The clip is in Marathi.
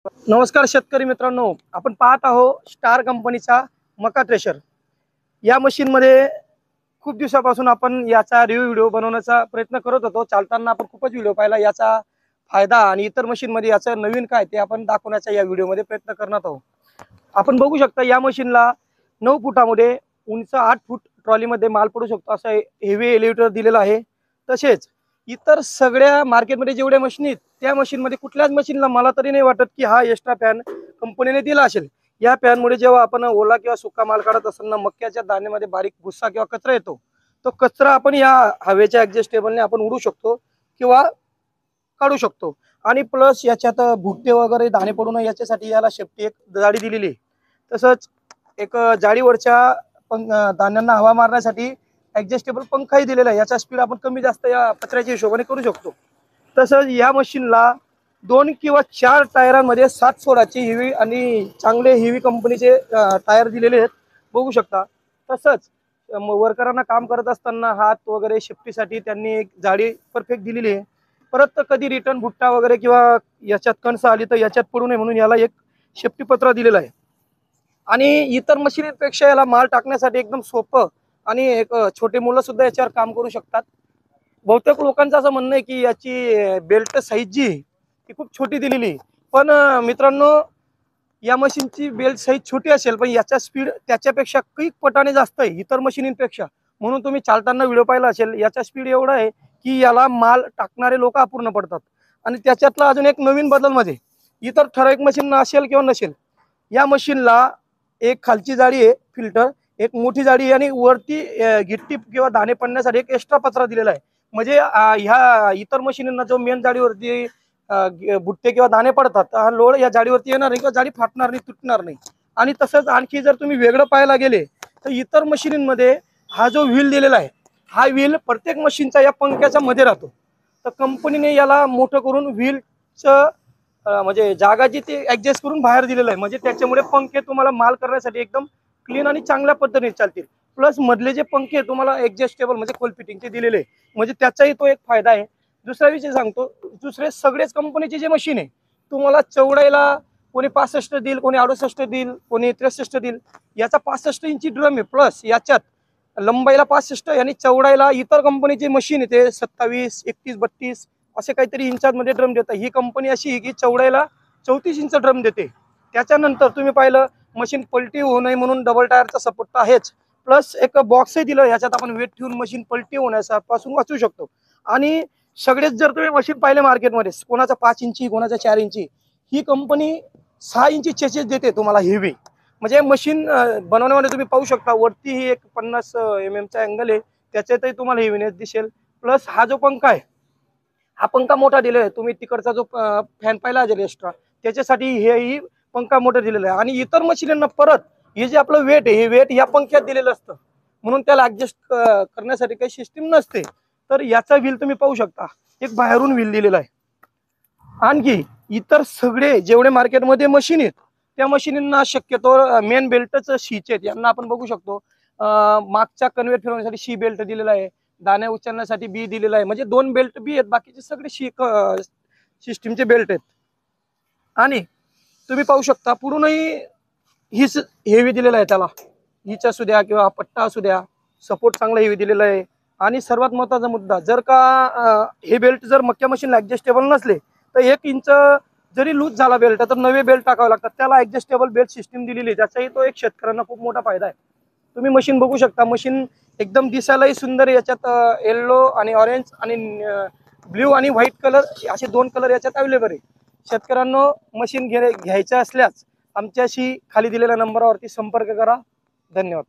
नमस्कार शेतकरी मित्रांनो, आपण पाहत आहोत स्टार कंपनीचा मका थ्रेशर। या मशीन मध्ये खूप दिवसापासून आपण याचा रिव्ह्यू व्हिडिओ बनवण्याचा प्रयत्न करत होतो। चालताना आपण खूपच व्हिडिओ पाहिला, याचा फायदा आणि इतर मशीन मध्ये याचा नवीन काय ते आपण दाखवण्याचा या व्हिडिओ मध्ये प्रयत्न करणार आहोत। आपण बघू शकता या मशीनला 9 फुटामध्ये उंच 8 फूट ट्रॉली मध्ये माल पडू शकतो असा हेवी एलिव्हेटर दिलेला आहे। तसेच इतर सगळ्या मार्केटमध्ये जेवढे मशीन आहेत त्या मशीन मध्ये कुठल्याच मशीनला मला तरी नाही वाटत की हा एक्स्ट्रा फॅन कंपनीने दिला असेल। या फॅन मुळे जेव्हा आपण ओला किंवा सुका माल काढत असताना मक्याच्या दाण्यामध्ये बारीक भुस्सा किंवा कचरा येतो, तो कचरा आपण या हवेच्या ॲडजस्टेबलने आपण उडू शकतो किंवा काढू शकतो। आणि प्लस याच्यात भुट्टे वगैरे दाणे पडू नये याच्यासाठी याला सेफ्टी एक जाळी दिलेली आहे। तसंच एक जाळीवरच्या दाण्यांना हवा मारण्यासाठी ॲडजस्टेबल पंखाही दिलेला आहे। याचा स्पीड आपण कमी जास्त या पत्र्याच्या हिशोबाने करू शकतो। तसंच या मशीनला 2 किंवा 4 टायरांमध्ये 7 सोळाची हेवी आणि चांगले हेवी कंपनीचे टायर दिलेले आहेत, बघू शकता। तसंच वर्करांना काम करत असताना हात वगैरे सेफ्टीसाठी त्यांनी एक जाळी परफेक्ट दिलेली आहे। परत कधी रिटर्न भुट्टा वगैरे किंवा याच्यात कणस आली तर याच्यात पडू नये म्हणून याला एक सेफ्टी पत्र दिलेलं आहे। आणि इतर मशीनपेक्षा याला माल टाकण्यासाठी एकदम सोपं आणि एक छोटे मुलं सुद्धा याच्यावर काम करू शकतात। बहुतेक लोकांचं असं म्हणणं आहे की याची बेल्ट साईज जी ती खूप छोटी दिलेली, पण मित्रांनो या मशीनची बेल्ट साईज छोटी असेल पण याचा स्पीड त्याच्यापेक्षा काही पटाने जास्त आहे इतर मशीनींपेक्षा। म्हणून तुम्ही चालताना व्हिडिओ पाहिला असेल, याचा स्पीड एवढा आहे की याला माल टाकणारे लोक अपूर्ण पडतात। आणि त्याच्यातला अजून एक नवीन बदल मध्ये इतर ठराविक मशीन असेल किंवा नसेल, या मशीनला एक खालची जाळी आहे फिल्टर, एक मोठी जाळी आहे आणि वरती गिट्टी किंवा दाणे पडण्यासाठी एक एक्स्ट्रा पत्रा दिलेला आहे। म्हणजे ह्या इतर मशीनना जो मेन जाळीवरती बुट्टे किंवा दाणे पडतात हा लोड या जाळीवरती येणार नाही किंवा जाळी फाटणार नाही, तुटणार नाही। आणि तसंच आणखी जर तुम्ही वेगळं पाहायला गेले तर इतर मशीनमध्ये हा जो व्हील दिलेला आहे, हा व्हील प्रत्येक मशीनचा या पंख्याच्या मध्ये राहतो। तर कंपनीने याला मोठं करून व्हीलचं म्हणजे जागा जी ती ऍडजस्ट करून बाहेर दिलेलं आहे, म्हणजे त्याच्यामुळे पंखे तुम्हाला माल करण्यासाठी एकदम क्लीन आणि चांगल्या पद्धतीने चालतील। प्लस मधले जे पंखे तुम्हाला ऍडजस्टेबल म्हणजे खोल फिटिंगचे दिलेले, म्हणजे त्याचाही तो एक फायदा आहे। दुसरा विषय सांगतो, दुसरे सगळेच कंपनीचे जे मशीन आहे तुम्हाला चौडाईला कोणी 65 देईल, कोणी 68 देईल, कोणी 63 देईल। याचा 65 इंची ड्रम आहे, प्लस याच्यात लंबाईला 65 आणि चौडाईला इतर कंपनीचे मशीन आहे ते 27, 31, 32 असे काहीतरी इंचांमध्ये ड्रम देतात। ही कंपनी अशी आहे की चौडाईला 34 इंच ड्रम देते। त्याच्यानंतर तुम्ही पाहिलं मशीन पलटी होऊ नये म्हणून डबल टायरचा सपोर्ट आहेच, प्लस एक बॉक्सही दिलं, याच्यात आपण वेट ठेवून मशीन पलटी होण्यापासून वाचू शकतो। आणि सगळेच जर तुम्ही मशीन पाहिले मार्केटमध्ये कोणाचा 5 इंची कोणाचा 4 इंची, ही कंपनी 6 इंची चेसेस देते तुम्हाला हेवी। म्हणजे मशीन बनवण्यामध्ये तुम्ही पाहू शकता वरती ही एक 50 mm चा अँगल आहे, त्याच्यातही तुम्हाला हेवीनेस दिसेल। प्लस हा जो पंखा आहे हा पंखा मोठा दिलेला आहे, तुम्ही तिकडचा जो फॅन पाहिला असेल एक्स्ट्रा त्याच्यासाठी हेही पंखा मोठा दिलेला आहे। आणि इतर मशीनना परत हे जे आपलं वेट आहे हे वेट या पंख्यात दिलेलं असतं, म्हणून त्याला ऍडजस्ट करण्यासाठी काही सिस्टीम नसते। तर याचा व्हील तुम्ही पाहू शकता, एक बाहेरून व्हील दिलेला आहे। आणखी इतर सगळे जेवढे मार्केटमध्ये मशीन आहेत त्या मशीनींना शक्यतो मेन बेल्टच शीचे आहेत, यांना आपण बघू शकतो मागच्या कन्व्हेयर फिरवण्यासाठी शी बेल्ट दिलेला आहे, दाणे उचलण्यासाठी बी दिलेला आहे, म्हणजे 2 बेल्ट बी आहेत, बाकीचे सगळे शी सिस्टीमचे बेल्ट आहेत। आणि तुम्ही पाहू शकता पूर्णही हीच हेवी दिलेला आहे, त्याला हीच असू द्या किंवा पट्टा असू द्या सपोर्ट चांगला हेवी दिलेला आहे। आणि सर्वात महत्त्वाचा मुद्दा, जर का हे बेल्ट जर मक्या मशीनला ऍडजस्टेबल नसले तर 1 इंच जरी लूज झाला बेल्ट तर नवे बेल्ट टाकावे लागतात, त्याला ऍडजस्टेबल बेल्ट सिस्टीम दिलेली आहे, त्याचाही तो एक शेतकऱ्यांना खूप मोठा फायदा आहे। तुम्ही मशीन बघू शकता, मशीन एकदम दिसायलाही सुंदर, याच्यात येल्लो आणि ऑरेंज आणि ब्ल्यू आणि व्हाईट कलर असे 2 कलर याच्यात अवेलेबल आहे। शेतकऱ्यांनो मशीन घ्यायचं असल्यास आमच्याशी खाली दिलेल्या नंबरवरती संपर्क करा। धन्यवाद।